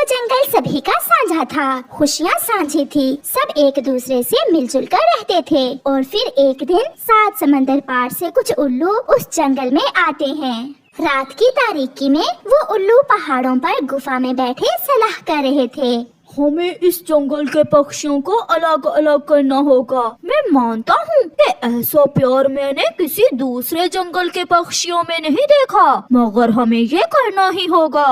वो जंगल सभी का साझा था, खुशियाँ साझी थी, सब एक दूसरे से मिलजुल कर रहते थे। और फिर एक दिन 7 समंदर पार से कुछ उल्लू उस जंगल में आते हैं। रात की तारीकी में वो उल्लू पहाड़ों पर गुफा में बैठे सलाह कर रहे थे। हमें इस जंगल के पक्षियों को अलग अलग करना होगा। मैं मानता हूँ कि ऐसा प्यार मैंने किसी दूसरे जंगल के पक्षियों में नहीं देखा, मगर हमें ये करना ही होगा।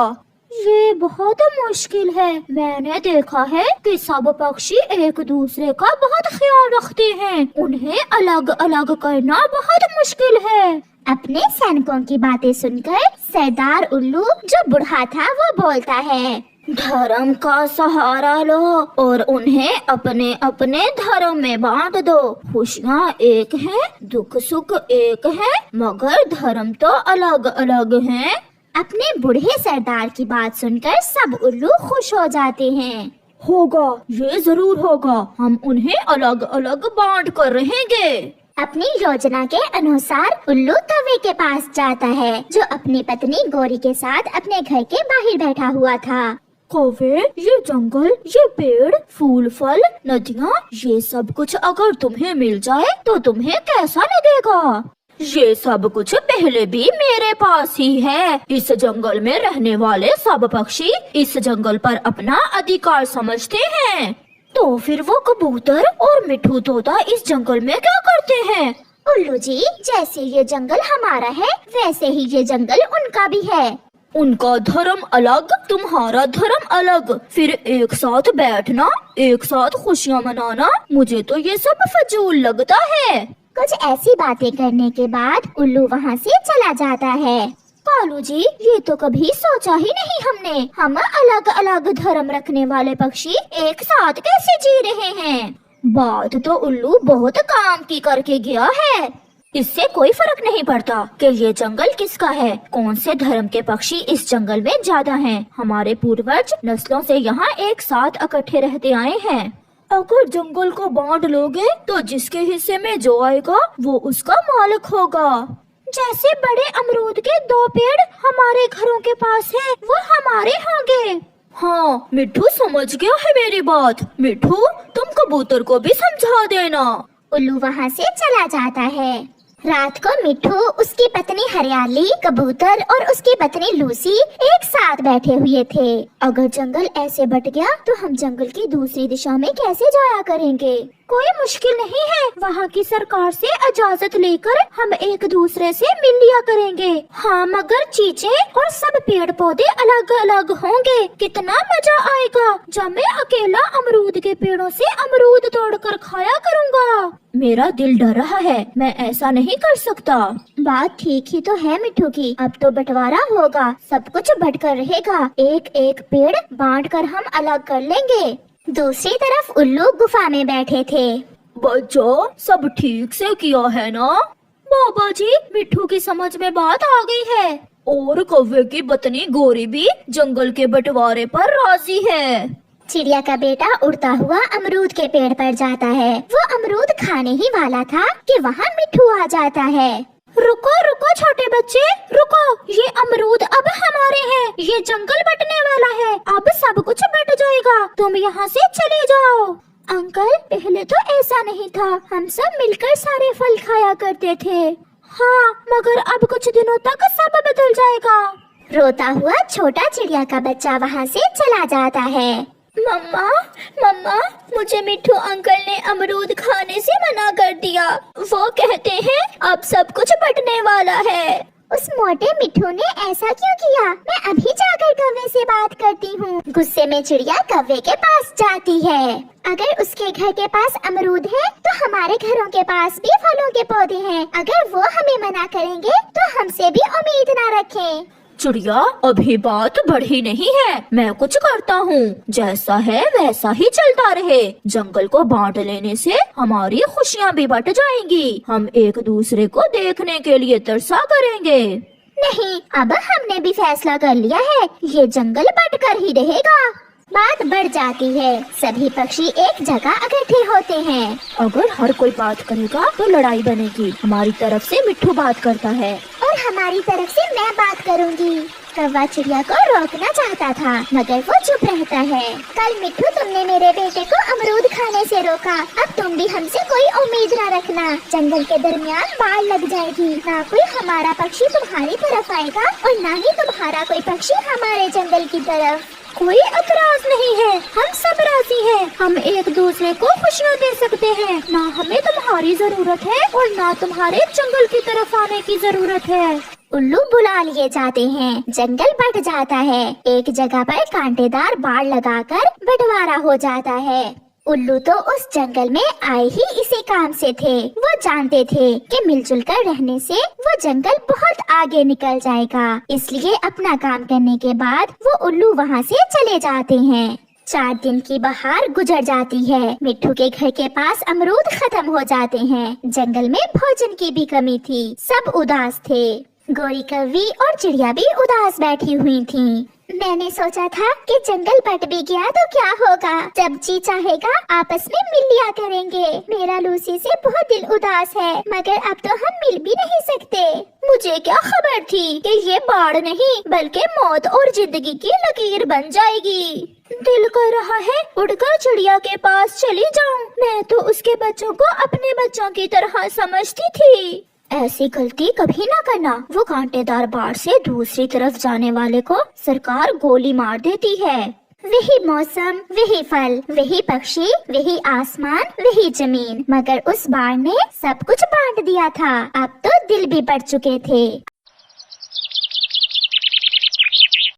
ये बहुत मुश्किल है। मैंने देखा है कि सब पक्षी एक दूसरे का बहुत ख्याल रखते हैं, उन्हें अलग अलग करना बहुत मुश्किल है। अपने सैनिकों की बातें सुनकर सरदार उल्लू जो बूढ़ा था वो बोलता है, धर्म का सहारा लो और उन्हें अपने अपने धर्म में बांट दो। खुशियाँ एक हैं, दुख सुख एक है, मगर धर्म तो अलग अलग हैं। अपने बूढ़े सरदार की बात सुनकर सब उल्लू खुश हो जाते हैं। होगा, ये जरूर होगा। हम उन्हें अलग अलग बांट कर रहेंगे। अपनी योजना के अनुसार उल्लू कौवे के पास जाता है, जो अपनी पत्नी गोरी के साथ अपने घर के बाहर बैठा हुआ था। कौवे, ये जंगल, ये पेड़, फूल फल, नदियाँ, ये सब कुछ अगर तुम्हें मिल जाए तो तुम्हें कैसा लगेगा? ये सब कुछ पहले भी मेरे पास ही है। इस जंगल में रहने वाले सब पक्षी इस जंगल पर अपना अधिकार समझते हैं। तो फिर वो कबूतर और मिठू तोता इस जंगल में क्या करते हैं? उल्लू जी, जैसे ये जंगल हमारा है वैसे ही ये जंगल उनका भी है। उनका धर्म अलग, तुम्हारा धर्म अलग, फिर एक साथ बैठना, एक साथ खुशियाँ मनाना, मुझे तो ये सब फजूल लगता है। कुछ ऐसी बातें करने के बाद उल्लू वहाँ से चला जाता है। कालू जी, ये तो कभी सोचा ही नहीं हमने। हम अलग अलग धर्म रखने वाले पक्षी एक साथ कैसे जी रहे हैं। बात तो उल्लू बहुत काम की करके गया है। इससे कोई फर्क नहीं पड़ता कि ये जंगल किसका है, कौन से धर्म के पक्षी इस जंगल में ज्यादा हैं। हमारे पूर्वज नस्लों से यहाँ एक साथ इकट्ठे रहते आए हैं। अगर जंगल को बांट लोगे तो जिसके हिस्से में जो आएगा वो उसका मालिक होगा। जैसे बड़े अमरूद के 2 पेड़ हमारे घरों के पास हैं, वो हमारे होंगे। हाँ, मिठू समझ गया है मेरी बात। मिठू, तुम कबूतर को भी समझा देना। उल्लू वहाँ से चला जाता है। रात को मिठू, उसकी पत्नी हरियाली, कबूतर और उसकी पत्नी लूसी एक साथ बैठे हुए थे। अगर जंगल ऐसे बट गया तो हम जंगल की दूसरी दिशा में कैसे जाया करेंगे? कोई मुश्किल नहीं है, वहाँ की सरकार से इजाजत लेकर हम एक दूसरे से मिल लिया करेंगे। हाँ, मगर चींचे और सब पेड़ पौधे अलग अलग होंगे। कितना मजा आएगा जब मैं अकेला अमरूद के पेड़ों से अमरूद तोड़कर खाया करूँगा। मेरा दिल डर रहा है, मैं ऐसा नहीं कर सकता। बात ठीक ही तो है मिठू की। अब तो बंटवारा होगा, सब कुछ बट कर रहेगा। एक एक पेड़ बांट कर हम अलग कर लेंगे। दूसरी तरफ उल्लू गुफा में बैठे थे। बच्चों, सब ठीक से किया है ना? बाबा जी, मिठू की समझ में बात आ गई है। और कौवे की पत्नी गोरी भी जंगल के बंटवारे पर राजी है। चिड़िया का बेटा उड़ता हुआ अमरूद के पेड़ पर जाता है। वो अमरूद खाने ही वाला था कि वहाँ मिठू आ जाता है। रुको रुको छोटे बच्चे, रुको। ये अमरूद अब हमारे हैं। ये जंगल बटने वाला है, अब सब कुछ बट जाएगा। तुम यहाँ से चले जाओ। अंकल, पहले तो ऐसा नहीं था, हम सब मिलकर सारे फल खाया करते थे। हाँ, मगर अब कुछ दिनों तक सब बदल जाएगा। रोता हुआ छोटा चिड़िया का बच्चा वहाँ से चला जाता है। मम्मा, मम्मा, मुझे मिठू अंकल ने अमरूद खाने से मना कर दिया। वो कहते हैं अब सब कुछ बटने वाला है। उस मोटे मिठू ने ऐसा क्यों किया? मैं अभी जाकर कौवे से बात करती हूँ। गुस्से में चिड़िया कौवे के पास जाती है। अगर उसके घर के पास अमरूद है तो हमारे घरों के पास भी फलों के पौधे हैं। अगर वो हमें मना करेंगे तो हमसे भी उम्मीद न रखें। चिड़िया, अभी बात बढ़ी नहीं है, मैं कुछ करता हूँ। जैसा है वैसा ही चलता रहे। जंगल को बांट लेने से हमारी खुशियाँ भी बट जाएंगी। हम एक दूसरे को देखने के लिए तरसा करेंगे। नहीं, अब हमने भी फैसला कर लिया है, ये जंगल बट कर ही रहेगा। बात बढ़ जाती है। सभी पक्षी एक जगह इकट्ठे होते हैं। अगर हर कोई बात करेगा तो लड़ाई बनेगी। हमारी तरफ से मिठू बात करता है और हमारी तरफ से मैं बात करूंगी। कौवा चिड़िया को रोकना चाहता था मगर वो चुप रहता है। कल मिट्ठू तुमने मेरे बेटे को अमरूद खाने से रोका, अब तुम भी हमसे कोई उम्मीद न रखना। जंगल के दरमियान बाढ़ लग जाएगी, ना कोई हमारा पक्षी तुम्हारी तरफ आएगा और ना ही तुम्हारा कोई पक्षी हमारे जंगल की तरफ। कोई एतराज नहीं है, हम सब राजी हैं। हम एक दूसरे को खुशियाँ दे सकते हैं। ना हमें तुम्हारी जरूरत है और ना तुम्हारे जंगल की तरफ आने की जरूरत है। उल्लू बुला लिए जाते हैं, जंगल बढ़ जाता है। एक जगह पर कांटेदार बाड़ लगाकर बंटवारा हो जाता है। उल्लू तो उस जंगल में आए ही इसी काम से थे। वो जानते थे कि मिलजुल कर रहने से वो जंगल बहुत आगे निकल जाएगा, इसलिए अपना काम करने के बाद वो उल्लू वहाँ से चले जाते हैं। 4 दिन की बहार गुजर जाती है। मिट्ठू के घर के पास अमरूद खत्म हो जाते हैं। जंगल में भोजन की भी कमी थी, सब उदास थे। गोरी कौवी और चिड़िया भी उदास बैठी हुई थीं। मैंने सोचा था कि जंगल बट भी गया तो क्या होगा, जब जी चाहेगा आपस में मिल लिया करेंगे। मेरा लूसी से बहुत दिल उदास है, मगर अब तो हम मिल भी नहीं सकते। मुझे क्या खबर थी कि ये बाढ़ नहीं बल्कि मौत और जिंदगी की लकीर बन जाएगी। दिल कर रहा है उड़कर चिड़िया के पास चली जाऊं। मैं तो उसके बच्चों को अपने बच्चों की तरह समझती थी। ऐसी गलती कभी ना करना। वो कांटेदार बाढ़ से दूसरी तरफ जाने वाले को सरकार गोली मार देती है। वही मौसम, वही फल, वही पक्षी, वही आसमान, वही जमीन, मगर उस बाढ़ ने सब कुछ बांट दिया था। अब तो दिल भी बढ़ चुके थे।